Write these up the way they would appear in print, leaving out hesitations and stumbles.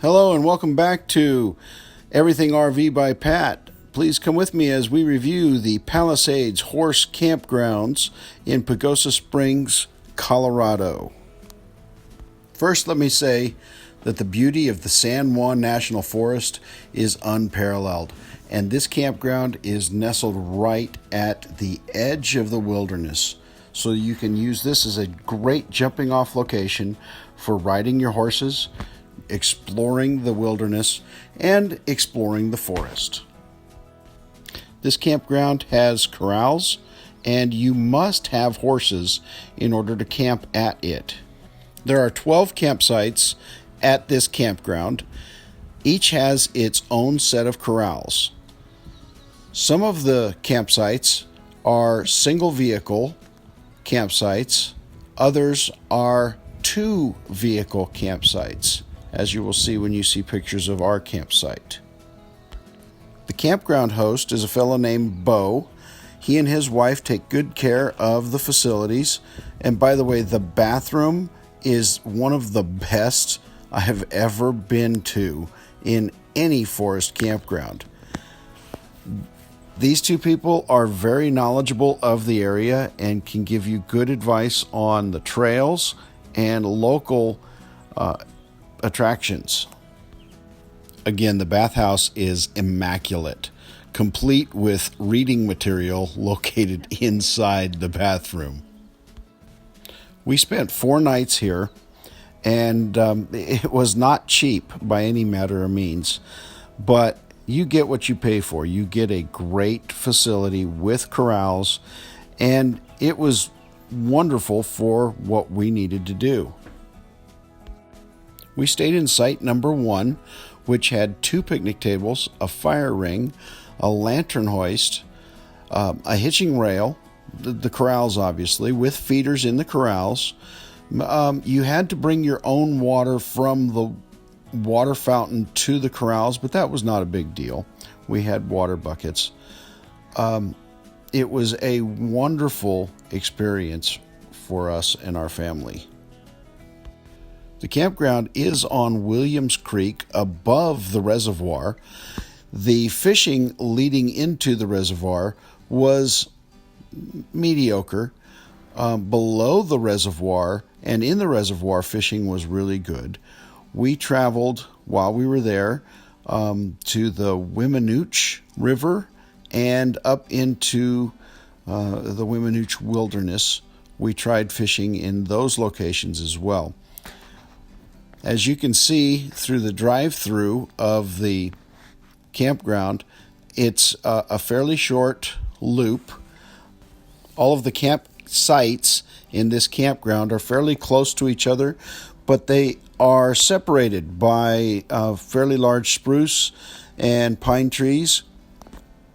Hello and welcome back to Everything RV by Pat. Please come with me as we review the Palisades Horse Campgrounds in Pagosa Springs, Colorado. First, let me say that the beauty of the San Juan National Forest is unparalleled, and this campground is nestled right at the edge of the wilderness. So you can use this as a great jumping off location for riding your horses, exploring the wilderness, and exploring the forest. This campground has corrals, and you must have horses in order to camp at it. There are 12 campsites at this campground. Each has its own set of corrals. Some of the campsites are single vehicle campsites. Others are two vehicle campsites, as you will see when you see pictures of our campsite. The campground host is a fellow named Bo. He and his wife take good care of the facilities. And by the way, the bathroom is one of the best I have ever been to in any forest campground. These two people are very knowledgeable of the area and can give you good advice on the trails and local attractions. Again, the bathhouse is immaculate, complete with reading material located inside the bathroom. We spent 4 nights here, and it was not cheap by any matter of means, but you get what you pay for. You get a great facility with corrals, and it was wonderful for what we needed to do. We stayed in site number 1, which had 2 picnic tables, a fire ring, a lantern hoist, a hitching rail, the corrals obviously, with feeders in the corrals. You had to bring your own water from the water fountain to the corrals, but that was not a big deal. We had water buckets. It was a wonderful experience for us and our family. The campground is on Williams Creek above the reservoir. The fishing leading into the reservoir was mediocre. Below the reservoir and in the reservoir, fishing was really good. We traveled while we were there to the Wimminooch River and up into the Wimminooch Wilderness. We tried fishing in those locations as well. As you can see through the drive-through of the campground, it's a fairly short loop. All of the campsites in this campground are fairly close to each other, but they are separated by fairly large spruce and pine trees.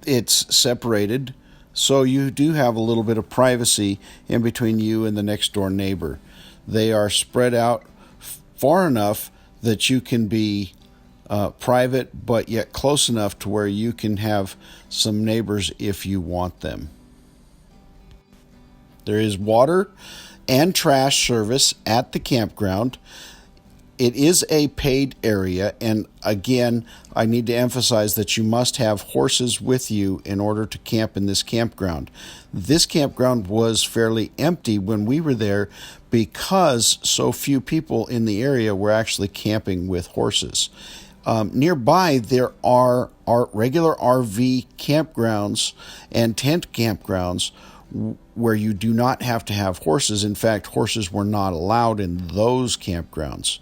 It's separated, so you do have a little bit of privacy in between you and the next door neighbor. They are spread out far enough that you can be private, but yet close enough to where you can have some neighbors if you want them. There is water and trash service at the campground. It is a paid area, and again, I need to emphasize that you must have horses with you in order to camp in this campground. This campground was fairly empty when we were there because so few people in the area were actually camping with horses. Nearby, there are regular RV campgrounds and tent campgrounds where you do not have to have horses. In fact, horses were not allowed in those campgrounds.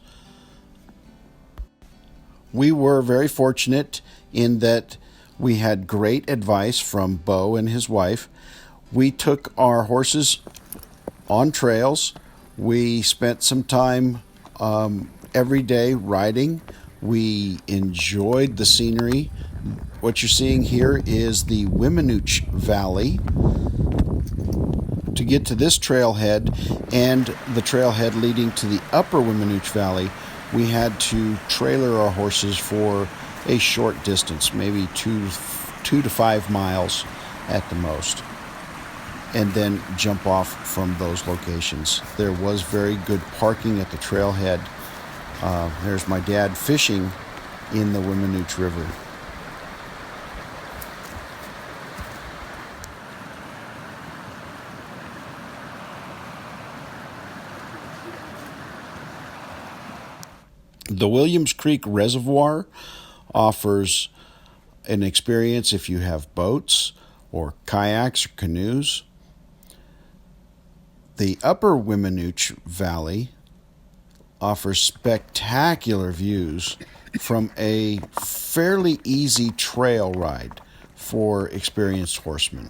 We were very fortunate in that we had great advice from Bo and his wife. We took our horses on trails. We spent some time every day riding. We enjoyed the scenery. What you're seeing here is the Wimminooch Valley. To get to this trailhead and the trailhead leading to the upper Wimminooch Valley, we had to trailer our horses for a short distance, maybe 2 to 5 miles at the most, and then jump off from those locations. There was very good parking at the trailhead, There's my dad fishing in the Weminuche River. The Williams Creek Reservoir offers an experience if you have boats or kayaks or canoes. The Upper Weminuche Valley offers spectacular views from a fairly easy trail ride for experienced horsemen.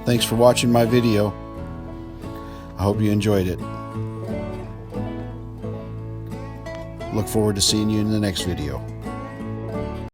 Thanks for watching my video. I hope you enjoyed it. Look forward to seeing you in the next video.